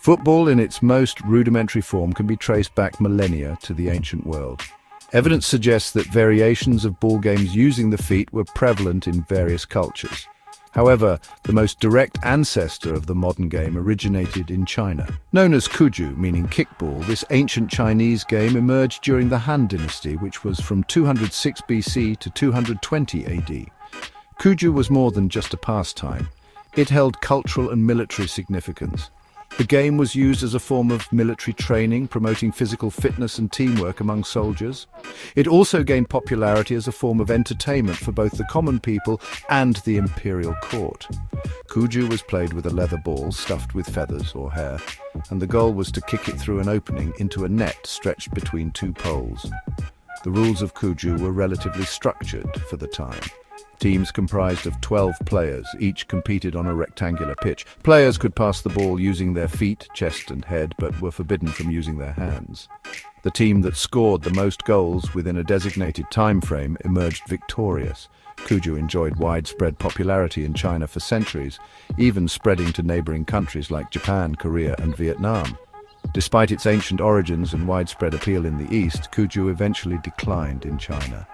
Football in its most rudimentary form can be traced back millennia to the ancient world. Evidence suggests that variations of ball games using the feet were prevalent in various cultures. However, the most direct ancestor of the modern game originated in China. Known as Cuju, meaning kickball, this ancient Chinese game emerged during the Han Dynasty, which was from 206 BC to 220 AD. Cuju was more than just a pastime. It held cultural and military significance. The game was used as a form of military training, promoting physical fitness and teamwork among soldiers. It also gained popularity as a form of entertainment for both the common people and the imperial court. Cuju was played with a leather ball stuffed with feathers or hair, and the goal was to kick it through an opening into a net stretched between two poles. The rules of Cuju were relatively structured for the time. Teams comprised of 12 players, each competed on a rectangular pitch. Players could pass the ball using their feet, chest and head, but were forbidden from using their hands. The team that scored the most goals within a designated time frame emerged victorious. Cuju enjoyed widespread popularity in China for centuries, even spreading to neighboring countries like Japan, Korea and Vietnam. Despite its ancient origins and widespread appeal in the East, Cuju eventually declined in China.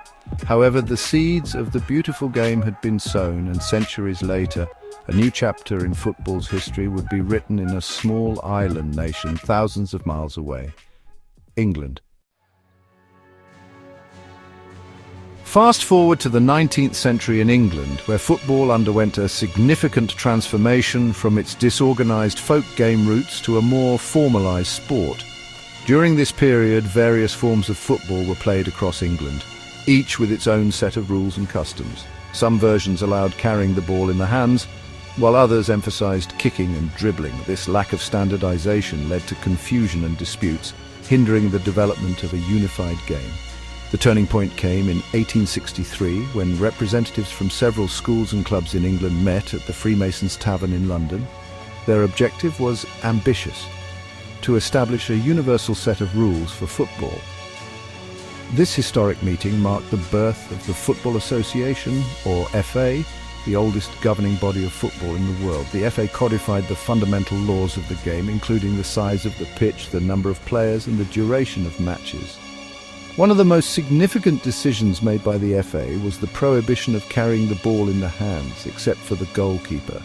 However, the seeds of the beautiful game had been sown, and centuries later, a new chapter in football's history would be written in a small island nation thousands of miles away, England. Fast forward to the 19th century in England, where football underwent a significant transformation from its disorganized folk game roots to a more formalized sport. During this period, various forms of football were played across England, each with its own set of rules and customs. Some versions allowed carrying the ball in the hands, while others emphasized kicking and dribbling. This lack of standardization led to confusion and disputes, hindering the development of a unified game. The turning point came in 1863, when representatives from several schools and clubs in England met at the Freemasons Tavern in London. Their objective was ambitious: to establish a universal set of rules for football. This historic meeting marked the birth of the Football Association, or FA, the oldest governing body of football in the world. The FA codified the fundamental laws of the game, including the size of the pitch, the number of players, and the duration of matches. One of the most significant decisions made by the FA was the prohibition of carrying the ball in the hands, except for the goalkeeper.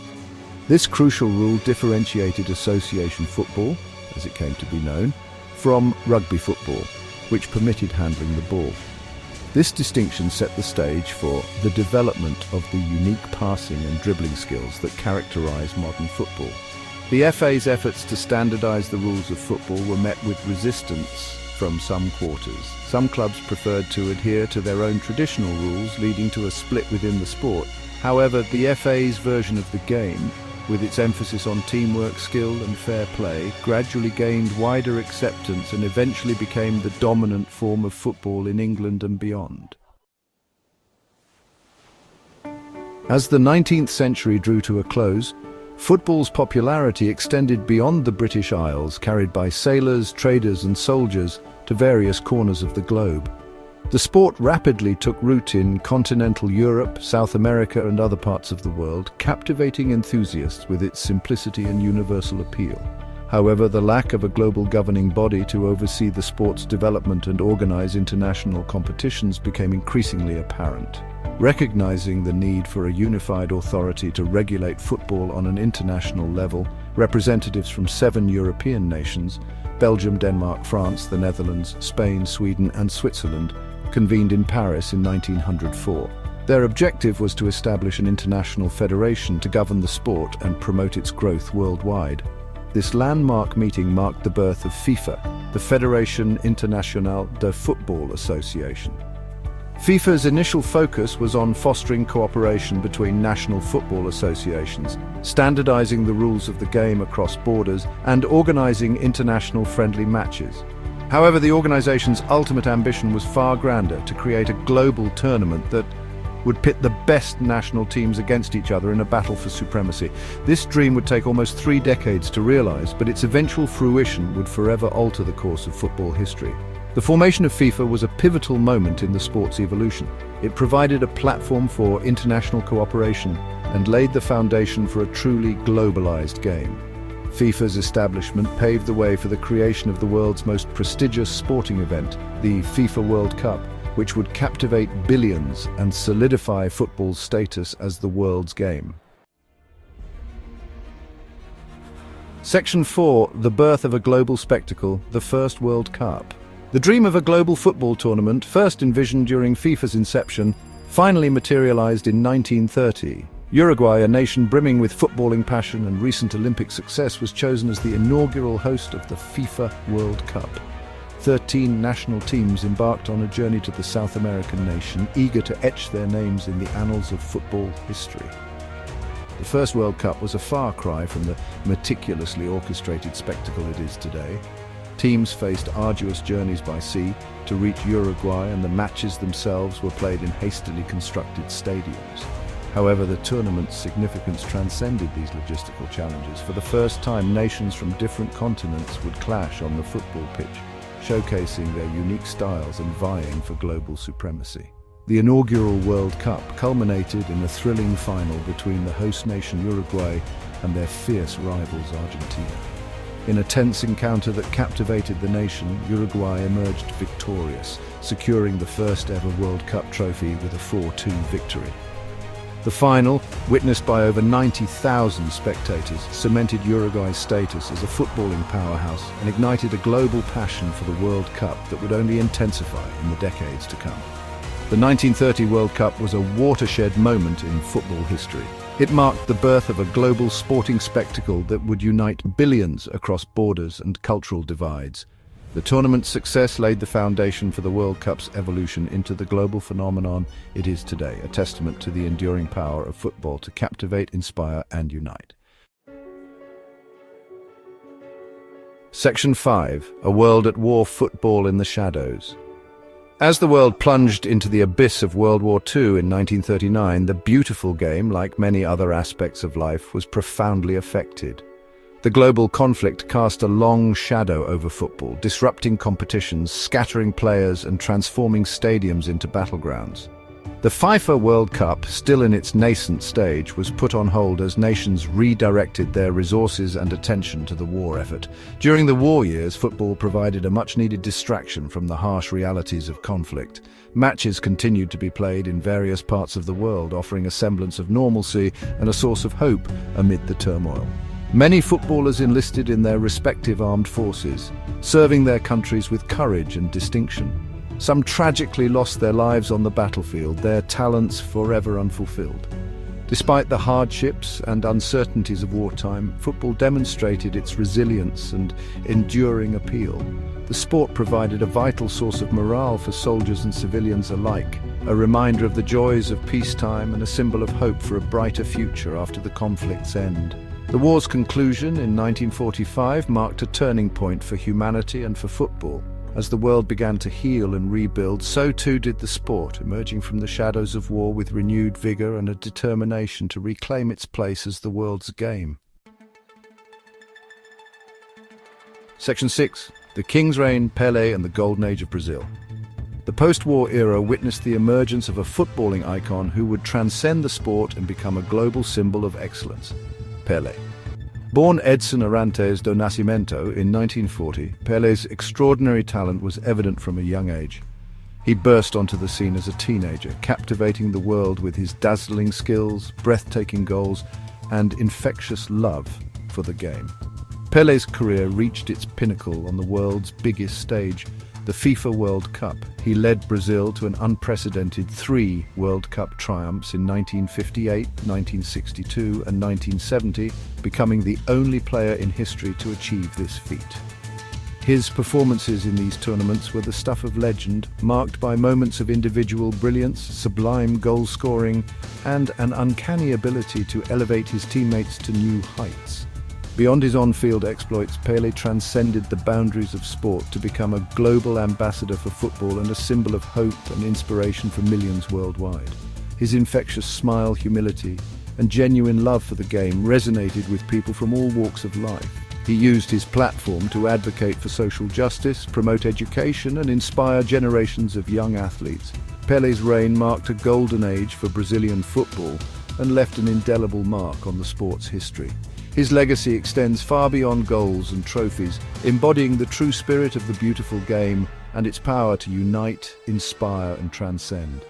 This crucial rule differentiated association football, as it came to be known, from rugby football, which permitted handling the ball. This distinction set the stage for the development of the unique passing and dribbling skills that characterize modern football. The FA's efforts to standardize the rules of football were met with resistance from some quarters. Some clubs preferred to adhere to their own traditional rules, leading to a split within the sport. However, the FA's version of the game, with its emphasis on teamwork, skill and fair play, gradually gained wider acceptance and eventually became the dominant form of football in England and beyond. As the 19th century drew to a close, football's popularity extended beyond the British Isles, carried by sailors, traders and soldiers to various corners of the globe. The sport rapidly took root in continental Europe, South America and other parts of the world, captivating enthusiasts with its simplicity and universal appeal. However, the lack of a global governing body to oversee the sport's development and organize international competitions became increasingly apparent. Recognizing the need for a unified authority to regulate football on an international level, representatives from 7 European nations, Belgium, Denmark, France, the Netherlands, Spain, Sweden and Switzerland, convened in Paris in 1904. Their objective was to establish an international federation to govern the sport and promote its growth worldwide. This landmark meeting marked the birth of FIFA, the Fédération Internationale de Football Association. FIFA's initial focus was on fostering cooperation between national football associations, standardizing the rules of the game across borders, and organizing international friendly matches. However, the organization's ultimate ambition was far grander: to create a global tournament that would pit the best national teams against each other in a battle for supremacy. This dream would take almost 3 decades to realize, but its eventual fruition would forever alter the course of football history. The formation of FIFA was a pivotal moment in the sport's evolution. It provided a platform for international cooperation and laid the foundation for a truly globalized game. FIFA's establishment paved the way for the creation of the world's most prestigious sporting event, the FIFA World Cup, which would captivate billions and solidify football's status as the world's game. Section 4. The birth of a global spectacle, the first World Cup. The dream of a global football tournament, first envisioned during FIFA's inception, finally materialized in 1930. Uruguay, a nation brimming with footballing passion and recent Olympic success, was chosen as the inaugural host of the FIFA World Cup. 13 national teams embarked on a journey to the South American nation, eager to etch their names in the annals of football history. The first World Cup was a far cry from the meticulously orchestrated spectacle it is today. Teams faced arduous journeys by sea to reach Uruguay, and the matches themselves were played in hastily constructed stadiums. However, the tournament's significance transcended these logistical challenges. For the first time, nations from different continents would clash on the football pitch, showcasing their unique styles and vying for global supremacy. The inaugural World Cup culminated in a thrilling final between the host nation Uruguay and their fierce rivals Argentina. In a tense encounter that captivated the nation, Uruguay emerged victorious, securing the first ever World Cup trophy with a 4-2 victory. The final, witnessed by over 90,000 spectators, cemented Uruguay's status as a footballing powerhouse and ignited a global passion for the World Cup that would only intensify in the decades to come. The 1930 World Cup was a watershed moment in football history. It marked the birth of a global sporting spectacle that would unite billions across borders and cultural divides. The tournament's success laid the foundation for the World Cup's evolution into the global phenomenon it is today, a testament to the enduring power of football to captivate, inspire, and unite. Section 5. A World at War: Football in the Shadows. As the world plunged into the abyss of World War II in 1939, the beautiful game, like many other aspects of life, was profoundly affected. The global conflict cast a long shadow over football, disrupting competitions, scattering players, and transforming stadiums into battlegrounds. The FIFA World Cup, still in its nascent stage, was put on hold as nations redirected their resources and attention to the war effort. During the war years, football provided a much-needed distraction from the harsh realities of conflict. Matches continued to be played in various parts of the world, offering a semblance of normalcy and a source of hope amid the turmoil. Many footballers enlisted in their respective armed forces, serving their countries with courage and distinction. Some tragically lost their lives on the battlefield, their talents forever unfulfilled. Despite the hardships and uncertainties of wartime, football demonstrated its resilience and enduring appeal. The sport provided a vital source of morale for soldiers and civilians alike, a reminder of the joys of peacetime and a symbol of hope for a brighter future after the conflict's end. The war's conclusion in 1945 marked a turning point for humanity and for football. As the world began to heal and rebuild, so too did the sport, emerging from the shadows of war with renewed vigor and a determination to reclaim its place as the world's game. Section 6. The King's Reign, Pelé and the Golden Age of Brazil. The post-war era witnessed the emergence of a footballing icon who would transcend the sport and become a global symbol of excellence: Pelé. Born Edson Arantes do Nascimento in 1940, Pelé's extraordinary talent was evident from a young age. He burst onto the scene as a teenager, captivating the world with his dazzling skills, breathtaking goals, and infectious love for the game. Pelé's career reached its pinnacle on the world's biggest stage, the FIFA World Cup. He led Brazil to an unprecedented 3 World Cup triumphs in 1958, 1962 and 1970, becoming the only player in history to achieve this feat. His performances in these tournaments were the stuff of legend, marked by moments of individual brilliance, sublime goal-scoring, and an uncanny ability to elevate his teammates to new heights. Beyond his on-field exploits, Pelé transcended the boundaries of sport to become a global ambassador for football and a symbol of hope and inspiration for millions worldwide. His infectious smile, humility, and genuine love for the game resonated with people from all walks of life. He used his platform to advocate for social justice, promote education, and inspire generations of young athletes. Pelé's reign marked a golden age for Brazilian football and left an indelible mark on the sport's history. His legacy extends far beyond goals and trophies, embodying the true spirit of the beautiful game and its power to unite, inspire and transcend.